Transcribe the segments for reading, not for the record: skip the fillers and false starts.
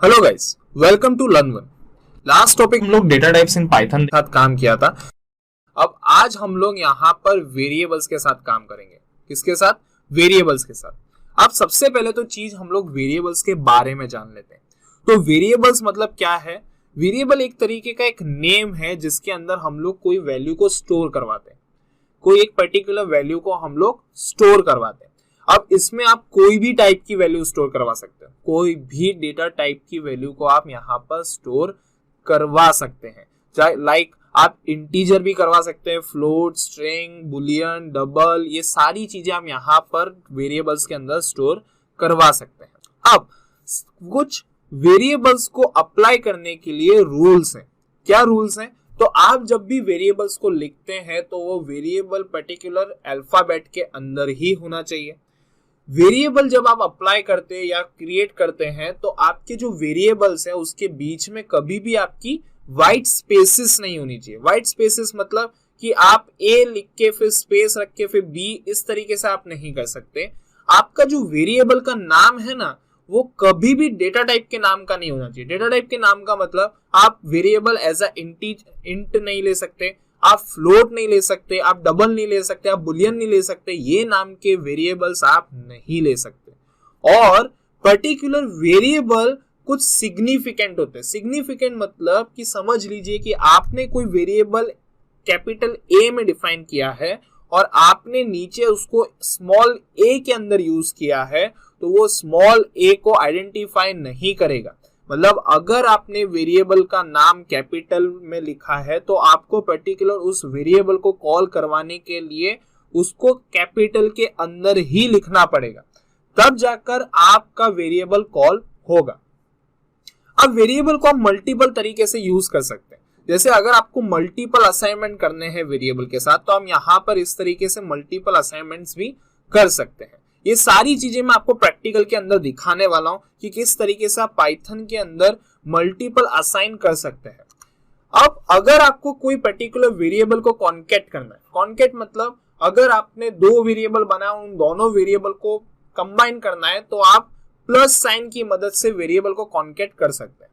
Hello guys, welcome to learn one. Last topic हम लोग data types in Python के साथ काम किया था। अब आज हम लोग यहाँ पर वेरिएबल्स के साथ काम करेंगे। किसके साथ? वेरिएबल्स के साथ। अब सबसे पहले तो चीज हम लोग वेरिएबल्स के बारे में जान लेते हैं। तो वेरिएबल्स मतलब क्या है? वेरिएबल एक तरीके का एक नेम है जिसके अंदर हम लोग कोई वैल्यू को स्टोर करवाते हैं। कोई एक पर्टिकुलर वैल्यू को हम लोग स्टोर करवाते हैं। अब इसमें आप कोई भी टाइप की वैल्यू स्टोर करवा सकते हो। कोई भी डेटा टाइप की वैल्यू को आप यहाँ पर स्टोर करवा सकते हैं। चाहे लाइक आप इंटीजर भी करवा सकते हैं, फ्लोट, स्ट्रिंग, बुलियन, डबल, ये सारी चीजें आप यहाँ पर वेरिएबल्स के अंदर स्टोर करवा सकते हैं। अब कुछ वेरिएबल्स को अप्लाई करने के लिए रूल्स हैं। क्या रूल्स हैं? तो आप जब भी वेरिएबल्स को लिखते हैं तो वो वेरिएबल पर्टिकुलर अल्फाबेट के अंदर ही होना चाहिए। वेरिएबल जब आप अप्लाई करते हैं या क्रिएट करते हैं तो आपके जो वेरिएबल्स है उसके बीच में कभी भी आपकी व्हाइट स्पेसेस नहीं होनी चाहिए। व्हाइट स्पेसेस मतलब कि आप ए लिख के फिर स्पेस रख के फिर बी, इस तरीके से आप नहीं कर सकते। आपका जो वेरिएबल का नाम है ना, वो कभी भी डेटा टाइप के नाम का नहीं होना चाहिए। डेटा टाइप के नाम का मतलब आप वेरिएबल एज अ इंट नहीं ले सकते, आप फ्लोट नहीं ले सकते, आप डबल नहीं ले सकते, आप बुलियन नहीं ले सकते। ये नाम के वेरिएबल्स आप नहीं ले सकते। और पर्टिकुलर वेरिएबल कुछ सिग्निफिकेंट होते हैं। सिग्निफिकेंट मतलब कि समझ लीजिए कि आपने कोई वेरिएबल कैपिटल ए में डिफाइन किया है और आपने नीचे उसको स्मॉल ए के अंदर यूज किया है, तो वो स्मॉल ए को आइडेंटिफाई नहीं करेगा। मतलब अगर आपने वेरिएबल का नाम कैपिटल में लिखा है तो आपको पर्टिकुलर उस वेरिएबल को कॉल करवाने के लिए उसको कैपिटल के अंदर ही लिखना पड़ेगा, तब जाकर आपका वेरिएबल कॉल होगा। अब वेरिएबल को आप मल्टीपल तरीके से यूज कर सकते हैं। जैसे अगर आपको मल्टीपल असाइनमेंट करने हैं वेरिएबल के साथ तो हम यहाँ पर इस तरीके से मल्टीपल असाइनमेंट्स भी कर सकते हैं। ये सारी चीजें मैं आपको प्रैक्टिकल के अंदर दिखाने वाला हूं कि किस तरीके से आप पाइथन के अंदर मल्टीपल असाइन कर सकते हैं। अब अगर आपको कोई पर्टिकुलर वेरिएबल को कॉन्केट करना है, कॉन्केट मतलब अगर आपने दो वेरिएबल बनाया, उन दोनों वेरिएबल को कंबाइन करना है तो आप प्लस साइन की मदद से वेरिएबल को कॉन्केट कर सकते हैं।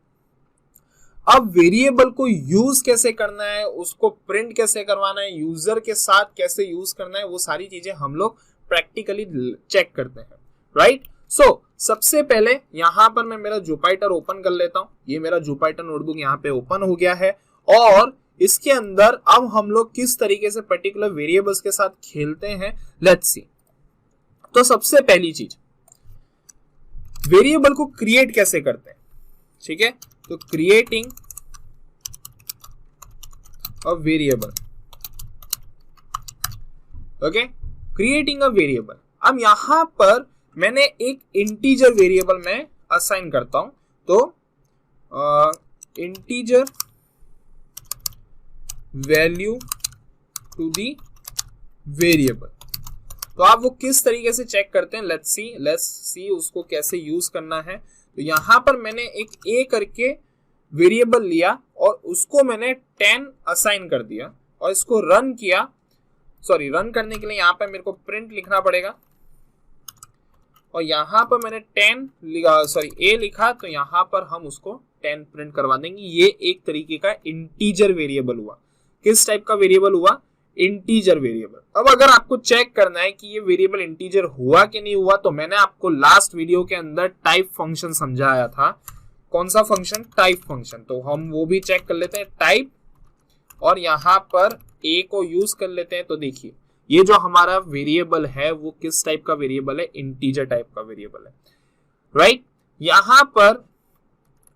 अब वेरिएबल को यूज कैसे करना है, उसको प्रिंट कैसे करवाना है, यूजर के साथ कैसे यूज करना है, वो सारी चीजें हम लोग प्रैक्टिकली चेक करते हैं। राइट? सो सबसे पहले यहां पर मैं मेरा जुपिटर ओपन कर लेता हूं। ये मेरा जुपिटर नोटबुक यहाँ पे ओपन हो गया है और इसके अंदर अब हम लोग किस तरीके से पर्टिकुलर वेरिएबल्स के साथ खेलते हैं, लेट्स सी। तो सबसे पहली चीज, वेरिएबल को क्रिएट कैसे करते हैं। ठीक है, तो creating a variable. Okay, creating a variable. अब यहां पर मैंने एक इंटीजर वेरिएबल में असाइन करता हूं। तो integer value to the variable. तो आप वो किस तरीके से चेक करते हैं, लेट्स सी उसको कैसे यूज करना है। तो यहां पर मैंने एक ए करके वेरिएबल लिया और उसको मैंने 10 असाइन कर दिया और इसको रन किया। रन करने के लिए यहाँ पे मेरे को प्रिंट लिखना पड़ेगा और यहाँ पर मैंने 10 ए लिखा, तो यहाँ पर हम उसको 10 प्रिंट करवा देंगे। ये एक तरीके का इंटीजर वेरिएबल हुआ। किस टाइप का वेरिएबल हुआ? Integer variable. अब अगर आपको चेक करना है कि ये वेरिएबल इंटीजर हुआ कि नहीं हुआ, तो मैंने आपको लास्ट वीडियो के अंदर टाइप फंक्शन समझाया था। कौन सा फंक्शन? Type function. तो हम वो भी चेक कर लेते हैं, टाइप, और यहाँ पर ए को यूज कर लेते हैं। तो देखिए ये जो हमारा वेरिएबल है वो किस टाइप का वेरिएबल है? इंटीजर टाइप का वेरिएबल है। राइट? यहाँ पर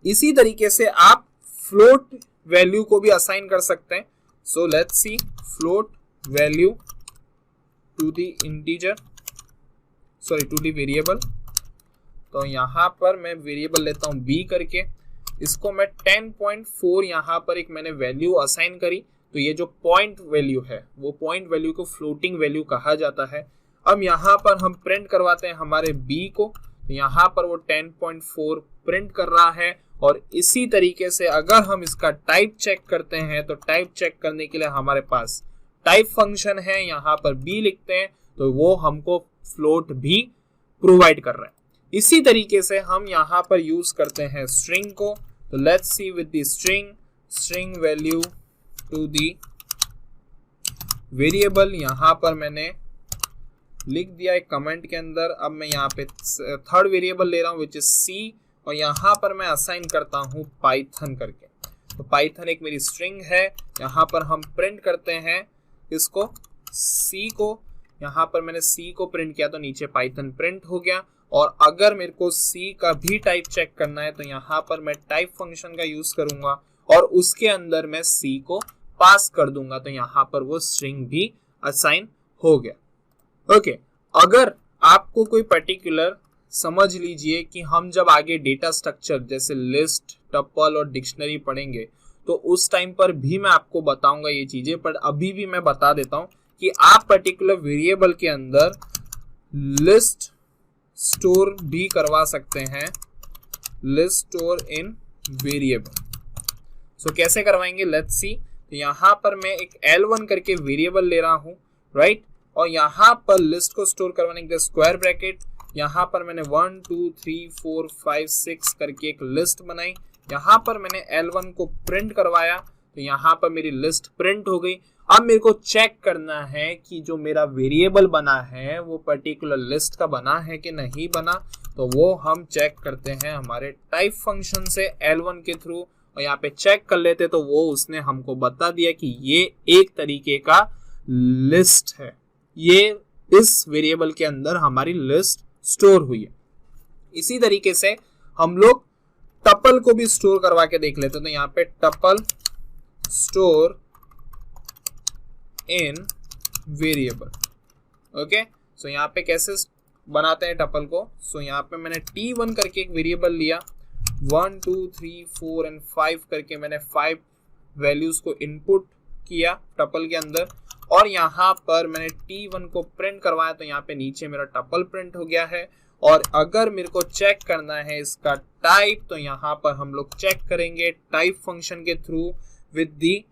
इसी तरीके से आप फ्लोट वैल्यू को भी असाइन कर सकते हैं। So let's see, float value to the integer, to the variable. तो यहाँ पर मैं वेरिएबल लेता हूं बी करके, इसको मैं 10.4 यहाँ पर एक मैंने वैल्यू असाइन करी। तो ये जो पॉइंट वैल्यू है वो पॉइंट वैल्यू को फ्लोटिंग वैल्यू कहा जाता है। अब यहाँ पर हम प्रिंट करवाते हैं हमारे बी को, तो यहाँ पर वो 10.4 प्रिंट कर रहा है। और इसी तरीके से अगर हम इसका टाइप चेक करते हैं तो टाइप चेक करने के लिए हमारे पास टाइप फंक्शन है, यहाँ पर बी लिखते हैं तो वो हमको फ्लोट भी प्रोवाइड कर रहा है। इसी तरीके से हम यहाँ पर यूज करते हैं स्ट्रिंग को। तो let's see with the string value to the variable. यहाँ पर मैंने लिख दिया एक कमेंट के अंदर। अब मैं यहाँ पे थर्ड वेरिएबल ले रहा हूँ विच इज सी, और यहाँ पर मैं असाइन करता हूँ पाइथन करके। तो पाइथन एक मेरी स्ट्रिंग है, यहाँ पर हम प्रिंट करते हैं इसको सी को। यहाँ पर मैंने सी को प्रिंट किया तो नीचे पाइथन प्रिंट हो गया। और अगर मेरे को सी का भी टाइप चेक करना है तो यहाँ पर मैं टाइप फंक्शन का यूज करूंगा और उसके अंदर मैं सी को पास कर दूंगा, तो यहाँ पर वो स्ट्रिंग भी असाइन हो गया। ओके, अगर आपको कोई पर्टिकुलर समझ लीजिए कि हम जब आगे डेटा स्ट्रक्चर जैसे लिस्ट, टपल और डिक्शनरी पढ़ेंगे तो उस टाइम पर भी मैं आपको बताऊंगा ये चीजें, पर अभी भी मैं बता देता हूं कि आप पर्टिकुलर वेरिएबल के अंदर लिस्ट स्टोर भी करवा सकते हैं, लिस्ट स्टोर इन वेरिएबल। सो कैसे करवाएंगे, लेट्स सी। तो यहाँ पर मैं एक L1 करके वेरिएबल ले रहा हूँ, राइट, और यहाँ पर लिस्ट को स्टोर करवाने के लिए स्क्वायर ब्रैकेट, यहाँ पर मैंने 1 2 3 4 5 6 करके एक लिस्ट बनाई। यहाँ पर मैंने L1 को प्रिंट करवाया तो यहाँ पर मेरी लिस्ट प्रिंट हो गई। अब मेरे को चेक करना है कि जो मेरा वेरिएबल बना है वो पर्टिकुलर लिस्ट का बना है कि नहीं बना, तो वो हम चेक करते हैं हमारे टाइप फंक्शन से L1 के थ्रू, और यहाँ पे चेक कर लेते तो वो उसने हमको बता दिया कि ये एक तरीके का लिस्ट है, ये इस वेरिएबल के अंदर हमारी लिस्ट स्टोर हुई है। इसी तरीके से हम लोग टपल को भी स्टोर करवा के देख लेते हैं। तो यहाँ पे tuple store in variable. Okay, so यहाँ पे कैसे बनाते हैं टपल को। सो यहाँ पे मैंने t1 करके एक वेरिएबल लिया, 1 2 3 4 एंड 5 करके मैंने 5 वैल्यूज को इनपुट किया टपल के अंदर, और यहाँ पर मैंने t1 को प्रिंट करवाया तो यहाँ पे नीचे मेरा टपल प्रिंट हो गया है। और अगर मेरे को चेक करना है इसका टाइप तो यहाँ पर हम लोग चेक करेंगे टाइप फंक्शन के थ्रू विद दी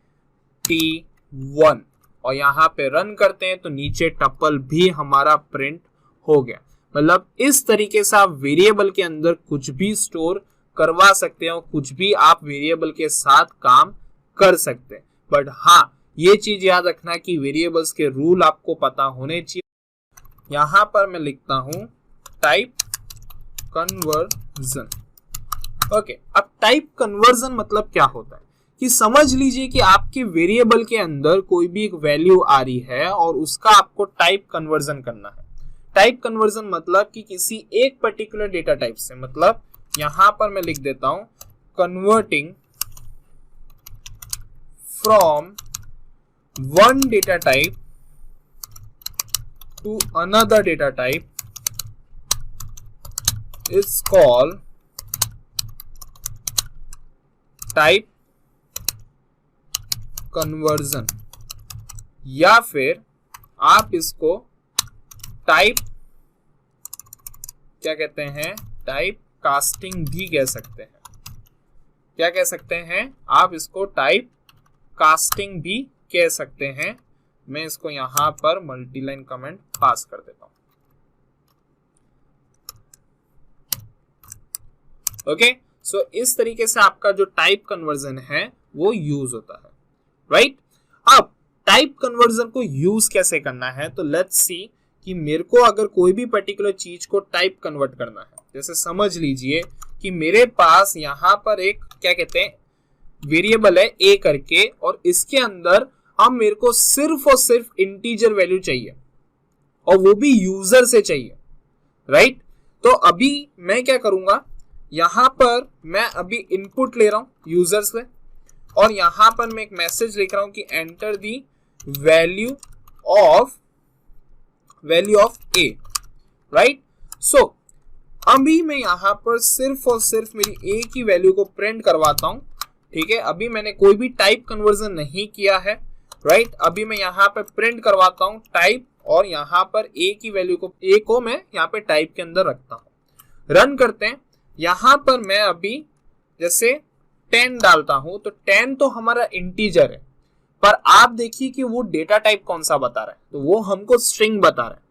t1, और यहाँ पे रन करते हैं तो नीचे टपल भी हमारा प्रिंट हो गया। मतलब इस तरीके से आप वेरिएबल के अंदर कुछ भी स्टोर करवा सकते हो, कुछ भी आप वेरिएबल के साथ काम कर सकते हैं। बट हाँ, ये चीज याद रखना कि वेरिएबल्स के रूल आपको पता होने चाहिए। यहाँ पर मैं लिखता हूं टाइप कन्वर्जन। ओके, अब टाइप कन्वर्जन मतलब क्या होता है कि समझ लीजिए कि आपके वेरिएबल के अंदर कोई भी एक वैल्यू आ रही है और उसका आपको टाइप कन्वर्जन करना है। टाइप कन्वर्जन मतलब कि किसी एक पर्टिकुलर डेटा टाइप से, मतलब यहां पर मैं लिख देता हूं converting from one data type to another data type is called type conversion, या फिर आप इसको टाइप क्या कहते हैं, टाइप कास्टिंग भी कह सकते हैं। क्या कह सकते हैं आप इसको, टाइप कास्टिंग भी कह सकते हैं। मैं इसको यहां पर मल्टीलाइन कमेंट पास कर देता हूं। ओके, सो इस तरीके से आपका जो टाइप कन्वर्जन है वो यूज होता है, राइट। अब टाइप कन्वर्जन को यूज कैसे करना है, तो लेट्स सी कि मेरे को अगर कोई भी पर्टिकुलर चीज को टाइप कन्वर्ट करना है, जैसे समझ लीजिए कि मेरे पास यहां पर एक क्या कहते हैं वेरिएबल है a करके, और इसके अंदर अब मेरे को सिर्फ और सिर्फ इंटीजर वैल्यू चाहिए और वो भी यूजर से चाहिए, राइट। तो अभी मैं क्या करूंगा, यहां पर मैं अभी इनपुट ले रहा हूं यूजर से, और यहां पर मैं एक मैसेज लिख रहा हूं कि enter the value of a, right. So अभी मैं यहां पर सिर्फ और सिर्फ मेरी a की वैल्यू को प्रिंट करवाता हूं, ठीक है। अभी मैंने कोई भी टाइप कन्वर्जन नहीं किया है, राइट। अभी मैं यहाँ पे प्रिंट करवाता हूँ टाइप, और यहाँ पर a की वैल्यू को a को मैं यहाँ पे टाइप के अंदर रखता हूँ। रन करते हैं। यहाँ पर मैं अभी जैसे 10 डालता हूँ तो 10 तो हमारा इंटीजर है, पर आप देखिए कि वो डेटा टाइप कौन सा बता रहा है, तो वो हमको स्ट्रिंग बता रहा है।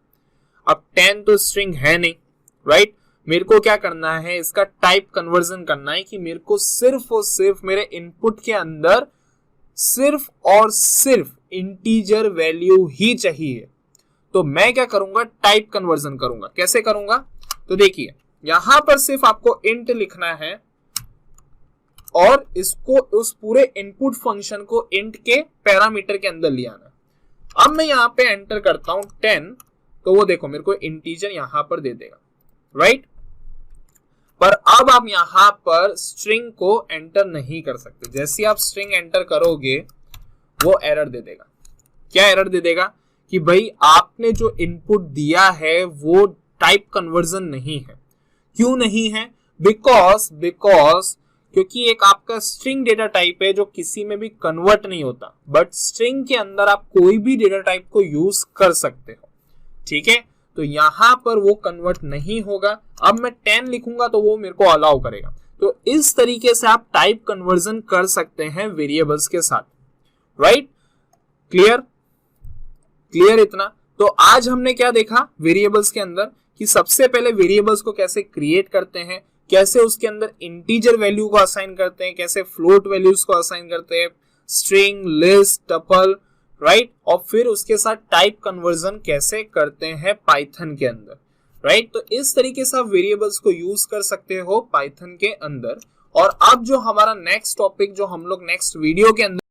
अब 10 तो स्ट्रिंग है नहीं, राइट। मेरे को क्या करना है, इसका टाइप कन्वर्जन करना है कि मेरे को सिर्फ और सिर्फ मेरे इनपुट के अंदर सिर्फ और सिर्फ इंटीजर वैल्यू ही चाहिए। तो मैं क्या करूंगा, टाइप कन्वर्जन करूंगा। कैसे करूंगा, तो देखिए यहां पर सिर्फ आपको इंट लिखना है और इसको उस पूरे इनपुट फंक्शन को इंट के पैरामीटर के अंदर ले आना। अब मैं यहां पे एंटर करता हूं 10, तो वो देखो मेरे को इंटीजर यहां पर दे देगा, राइट। पर अब आप यहां पर स्ट्रिंग को एंटर नहीं कर सकते। जैसे आप स्ट्रिंग एंटर करोगे वो एरर दे देगा। क्या एरर दे देगा कि भाई आपने जो इनपुट दिया है वो टाइप कन्वर्जन नहीं है। क्यों नहीं है, बिकॉज क्योंकि एक आपका स्ट्रिंग डेटा टाइप है जो किसी में भी कन्वर्ट नहीं होता, बट स्ट्रिंग के अंदर आप कोई भी डेटा टाइप को यूज कर सकते हो, ठीक है। तो यहां पर वो कन्वर्ट नहीं होगा। अब मैं 10 लिखूंगा तो वो मेरे को अलाउ करेगा। तो इस तरीके से आप टाइप कन्वर्जन कर सकते हैं वेरिएबल्स के साथ, राइट। क्लियर इतना। तो आज हमने क्या देखा वेरिएबल्स के अंदर, कि सबसे पहले वेरिएबल्स को कैसे क्रिएट करते हैं, कैसे उसके अंदर इंटीजर वैल्यू को असाइन करते हैं, कैसे फ्लोट वैल्यूज को असाइन करते हैं, स्ट्रिंग, लिस्ट, टपल, राइट, और फिर उसके साथ टाइप कन्वर्जन कैसे करते हैं पाइथन के अंदर, राइट। तो इस तरीके से आप वेरिएबल्स को यूज कर सकते हो पाइथन के अंदर। और अब जो हमारा नेक्स्ट टॉपिक जो हम लोग नेक्स्ट वीडियो के अंदर